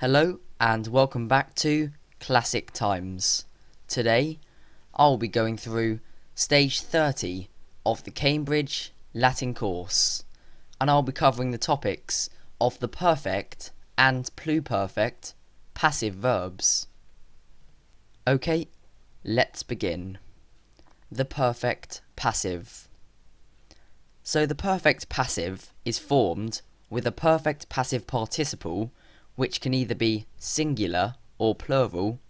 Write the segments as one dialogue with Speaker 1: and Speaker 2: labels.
Speaker 1: Hello and welcome back to Classic Times. Today I'll be going through stage 30 of the Cambridge Latin course, and I'll be covering the topics of the perfect and pluperfect passive verbs. Okay, let's begin. The perfect passive. So the perfect passive is formed with a perfect passive participle, which can either be singular or plural,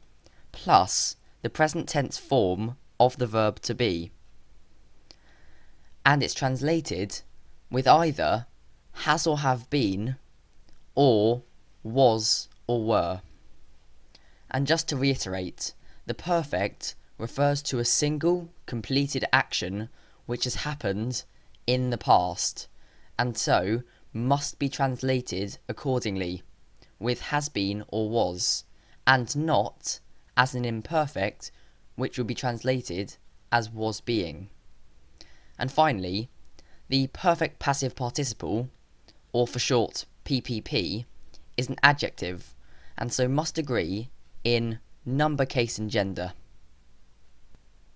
Speaker 1: plus the present tense form of the verb to be. And it's translated with either has or have been, or was or were. And just to reiterate, the perfect refers to a single completed action which has happened in the past, and so must be translated accordingly, with has been or was, and not as an imperfect, which will be translated as was being. And finally, the perfect passive participle, or for short PPP, is an adjective, and so must agree in number, case and gender.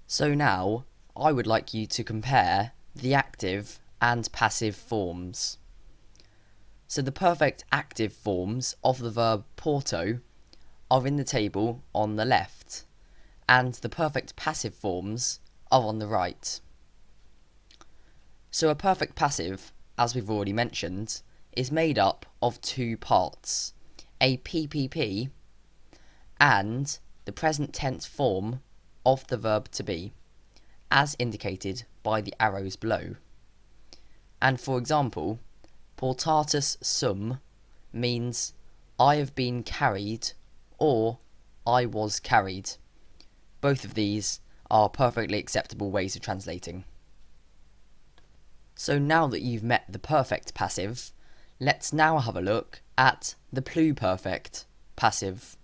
Speaker 1: So now I would like you to compare the active and passive forms. So the perfect active forms of the verb porto are in the table on the left, and the perfect passive forms are on the right. So a perfect passive, as we've already mentioned, is made up of two parts, a PPP and the present tense form of the verb to be, as indicated by the arrows below. And for example, portatus sum means I have been carried or I was carried. Both of these are perfectly acceptable ways of translating. So now that you've met the perfect passive, let's now have a look at the pluperfect passive.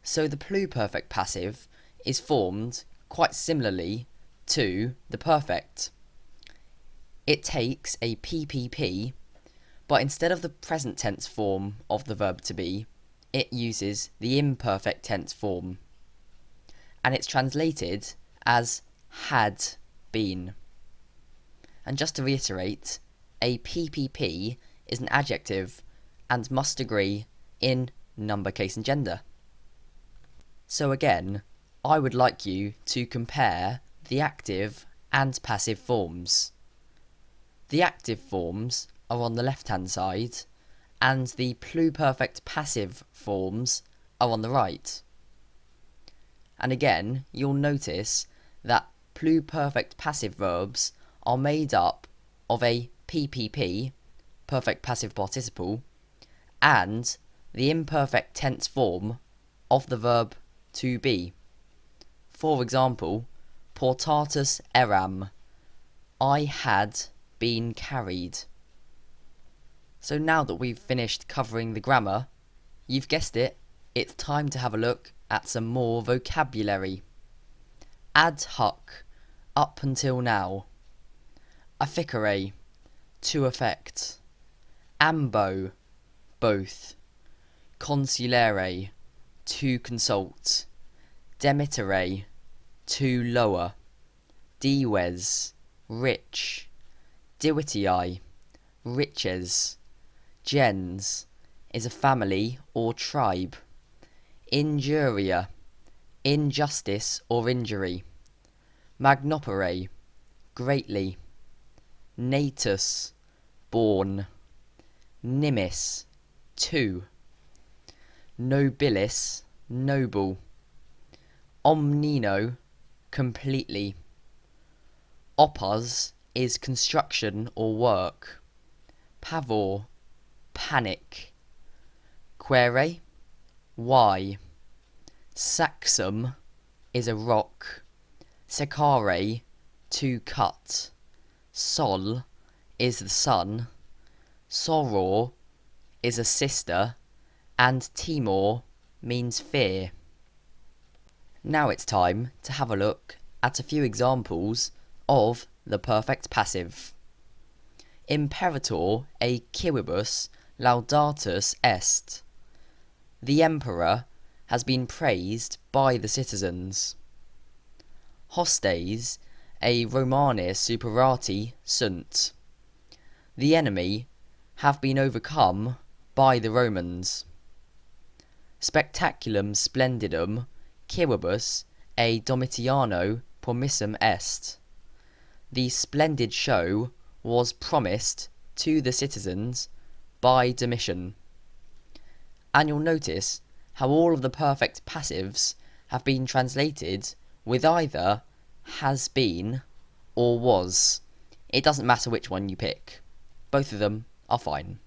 Speaker 1: So the pluperfect passive is formed quite similarly to the perfect. It takes a PPP, but instead of the present tense form of the verb to be, it uses the imperfect tense form. And it's translated as had been. And just to reiterate, a PPP is an adjective and must agree in number, case and gender. So again, I would like you to compare the active and passive forms. The active forms are on the left-hand side, and the pluperfect passive forms are on the right. And again, you'll notice that pluperfect passive verbs are made up of a PPP, perfect passive participle, and the imperfect tense form of the verb to be. For example, portatus eram, I had been carried. So now that we've finished covering the grammar, you've guessed it, it's time to have a look at some more vocabulary. Ad hoc, up until now. Afficere, to affect. Ambo, both. Consulere, to consult. Demittere, to lower. Dives, rich. Divitii, riches. Gens is a family or tribe. Injuria, injustice or injury. Magnopere, greatly. Natus, born. Nimis, to. Nobilis, noble. Omnino, completely. Opus is construction or work. Pavor, panic. Quere, why. Saxum is a rock. Secare, to cut. Sol is the sun. Soror is a sister, and timor means fear. Now it's time to have a look at a few examples of the perfect passive. Imperator e quibus laudatus est. The emperor has been praised by the citizens. Hostes a Romanes superati sunt. The enemy have been overcome by the Romans. Spectaculum splendidum quibus a Domitiano promissum est. The splendid show was promised to the citizens by Domitian. And you'll notice how all of the perfect passives have been translated with either has been or was. It doesn't matter which one you pick. Both of them are fine.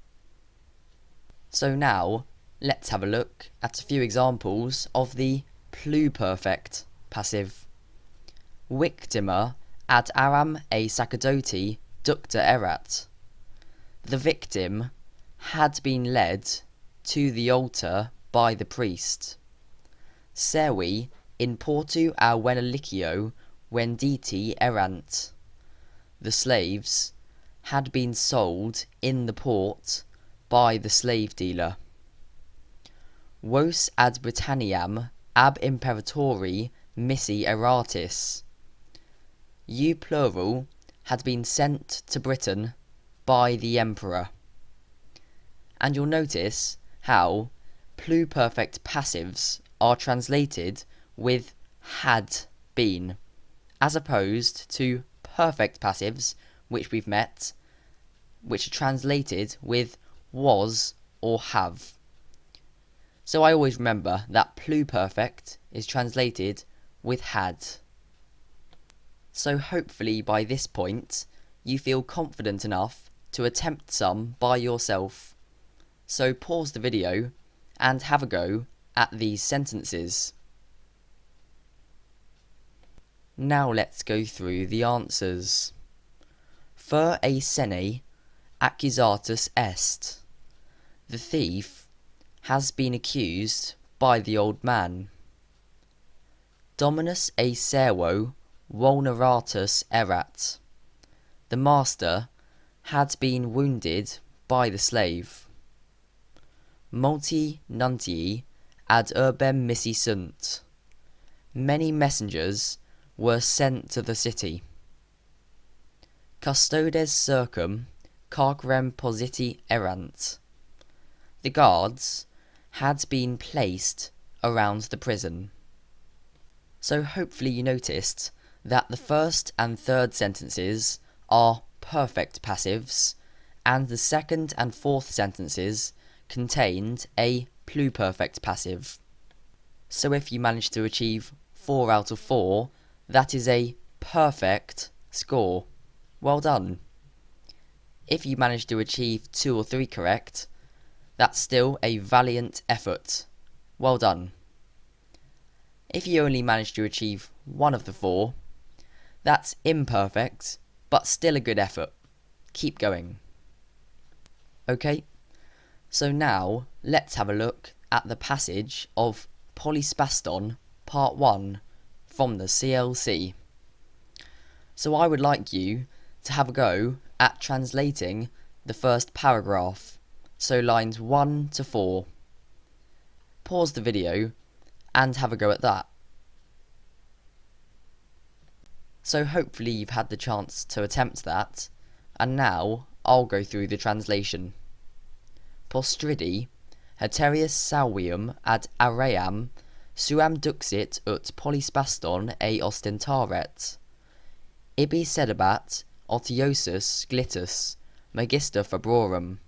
Speaker 1: So now, let's have a look at a few examples of the pluperfect passive. Victima ad aram a sacerdoti ducta erat. The victim had been led to the altar by the priest. Servi in portu a venelicio venditi erant. The slaves had been sold in the port by the slave dealer. Vos ad Britanniam ab imperatori missi eratis. You plural had been sent to Britain by the emperor. And you'll notice how pluperfect passives are translated with had been, as opposed to perfect passives, which we've met, which are translated with was or have. So I always remember that pluperfect is translated with had. So hopefully by this point you feel confident enough to attempt some by yourself. So pause the video and have a go at these sentences. Now let's go through the answers. Fer a sene accusatus est. The thief has been accused by the old man. Dominus a servo vulneratus erat. The master had been wounded by the slave. Multi nuntii ad urbem missi sunt. Many messengers were sent to the city. Custodes circum carcerem positi erant. The guards had been placed around the prison. So hopefully you noticed that the first and third sentences are perfect passives, and the second and fourth sentences contained a pluperfect passive. So if you manage to achieve 4 out of 4, that is a perfect score. Well done. If you manage to achieve 2 or 3 correct, that's still a valiant effort. Well done. If you only manage to achieve 1 of the 4, that's imperfect, but still a good effort. Keep going. Okay, so now let's have a look at the passage of Polyspaston Part 1 from the CLC. So I would like you to have a go at translating the first paragraph, so lines 1 to 4. Pause the video and have a go at that. So hopefully you've had the chance to attempt that, and now I'll go through the translation. Postridi, heterius salvium ad aream, suam duxit ut Polyspaston e ostentaret. Ibi sedebat otiosus glittus, magister fabrorum,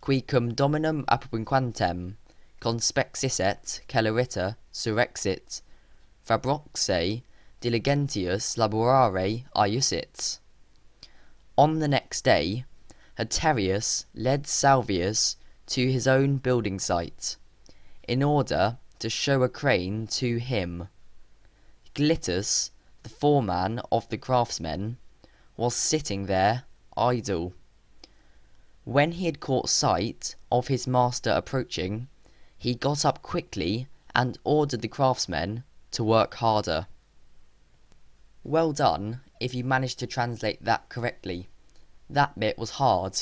Speaker 1: qui cum dominum appunquantem, conspexisset celerita surrexit, fabroxe diligentius laborare iusit. On the next day, Haterius led Salvius to his own building site, in order to show a crane to him. Glittus, the foreman of the craftsmen, was sitting there idle. When he had caught sight of his master approaching, he got up quickly and ordered the craftsmen to work harder. Well done if you managed to translate that correctly. That bit was hard,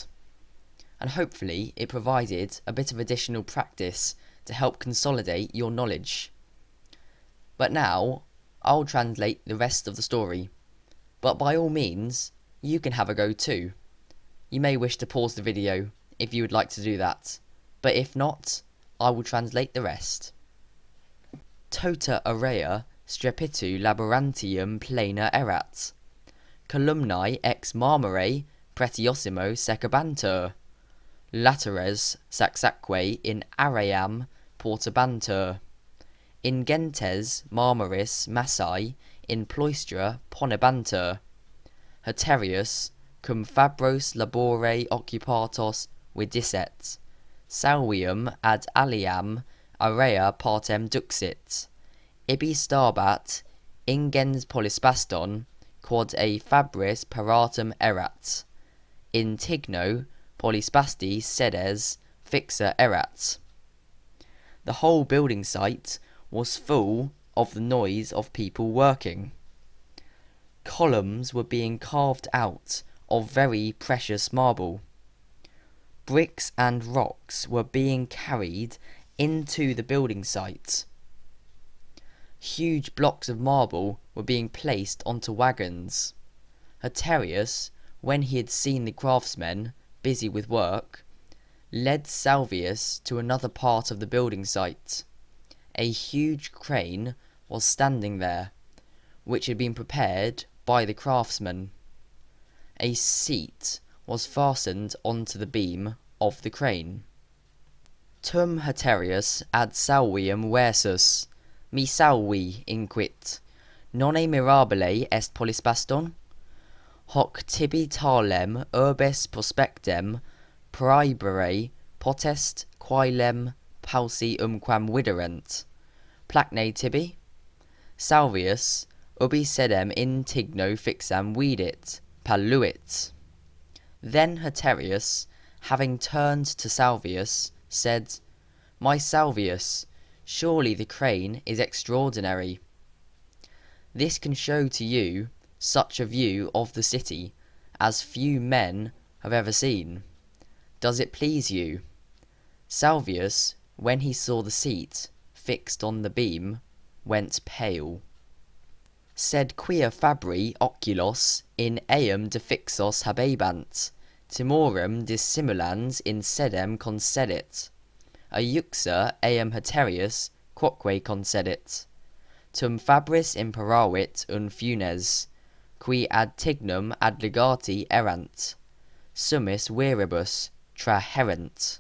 Speaker 1: and hopefully it provided a bit of additional practice to help consolidate your knowledge. But now, I'll translate the rest of the story. But by all means, you can have a go too. You may wish to pause the video if you would like to do that, but if not, I will translate the rest. Tota area strepitu laborantium plena erat. Columnae ex marmore pretiosimo secabantur. Lateres saxaque in aream portabantur. Ingentes marmoris massae in ploistra ponebantur. Haterius cum fabros labore occupatos vidisset. Salvium ad aliam area partem duxit. Ibi starbat ingens polyspaston quod a fabris paratum erat. In tigno polyspasti sedes fixa erat. The whole building site was full of the noise of people working. Columns were being carved out of very precious marble. Bricks and rocks were being carried into the building site. Huge blocks of marble were being placed onto wagons. Haterius, when he had seen the craftsmen busy with work, led Salvius to another part of the building site. A huge crane was standing there, which had been prepared by the craftsmen. A seat was fastened onto the beam of the crane. Tum Haterius ad salvium versus, mi salvi inquit, nonne mirabile est polyspaston? Hoc tibi talem urbes prospectem praebere potest quaelem pauci umquam viderent. Placne tibi? Salvius ubi sedem in tigno fixam vidit, paluit. Then Haterius, having turned to Salvius, said, My Salvius, surely the crane is extraordinary. This can show to you such a view of the city as few men have ever seen. Does it please you? Salvius, when he saw the seat fixed on the beam, went pale. Sed quia fabri oculos in eum defixos habebant, timorum dissimulans in sedem concedit. Euxa eum Haterius quoque concedit. Tum fabris imparavit un funes, qui ad tignum ad legati erant. Summis viribus traherent.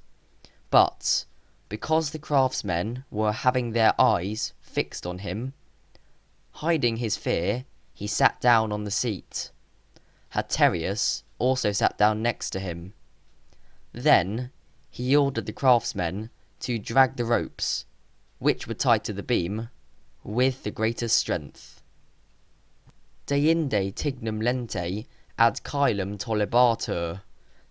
Speaker 1: But, because the craftsmen were having their eyes fixed on him, hiding his fear, he sat down on the seat. Haterius also sat down next to him. Then he ordered the craftsmen to drag the ropes, which were tied to the beam, with the greatest strength. Deinde tignum lente ad caelum tollebatur.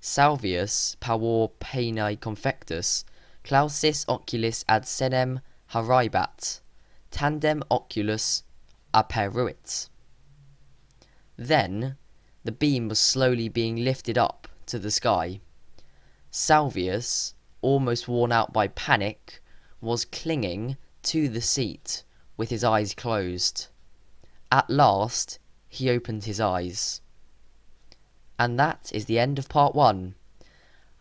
Speaker 1: Salvius pavor penae confectus, clausis oculis ad sedem haraebat, tandem oculus aperuit. Then the beam was slowly being lifted up to the sky. Salvius, almost worn out by panic, was clinging to the seat with his eyes closed. At last he opened his eyes. And that is the end of part 1.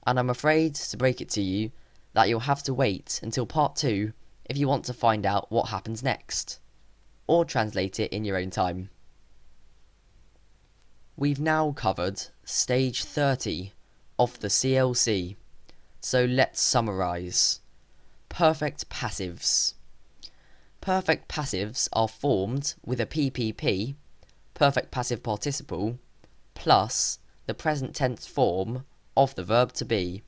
Speaker 1: And I'm afraid to break it to you that you'll have to wait until part 2 if you want to find out what happens next, or translate it in your own time. We've now covered stage 30 of the CLC, so let's summarise. Perfect passives. Perfect passives are formed with a PPP, perfect passive participle, plus the present tense form of the verb to be,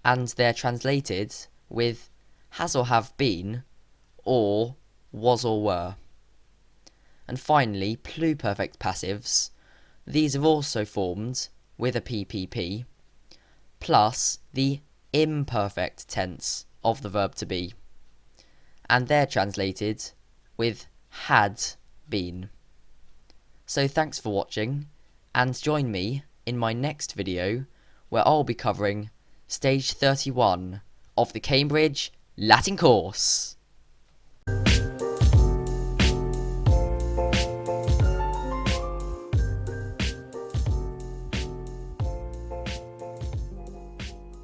Speaker 1: and they're translated with has or have been, or was or were. And finally, pluperfect passives. These are also formed with a PPP, plus the imperfect tense of the verb to be, and they're translated with had been. So thanks for watching, and join me in my next video where I'll be covering stage 31 of the Cambridge Latin course.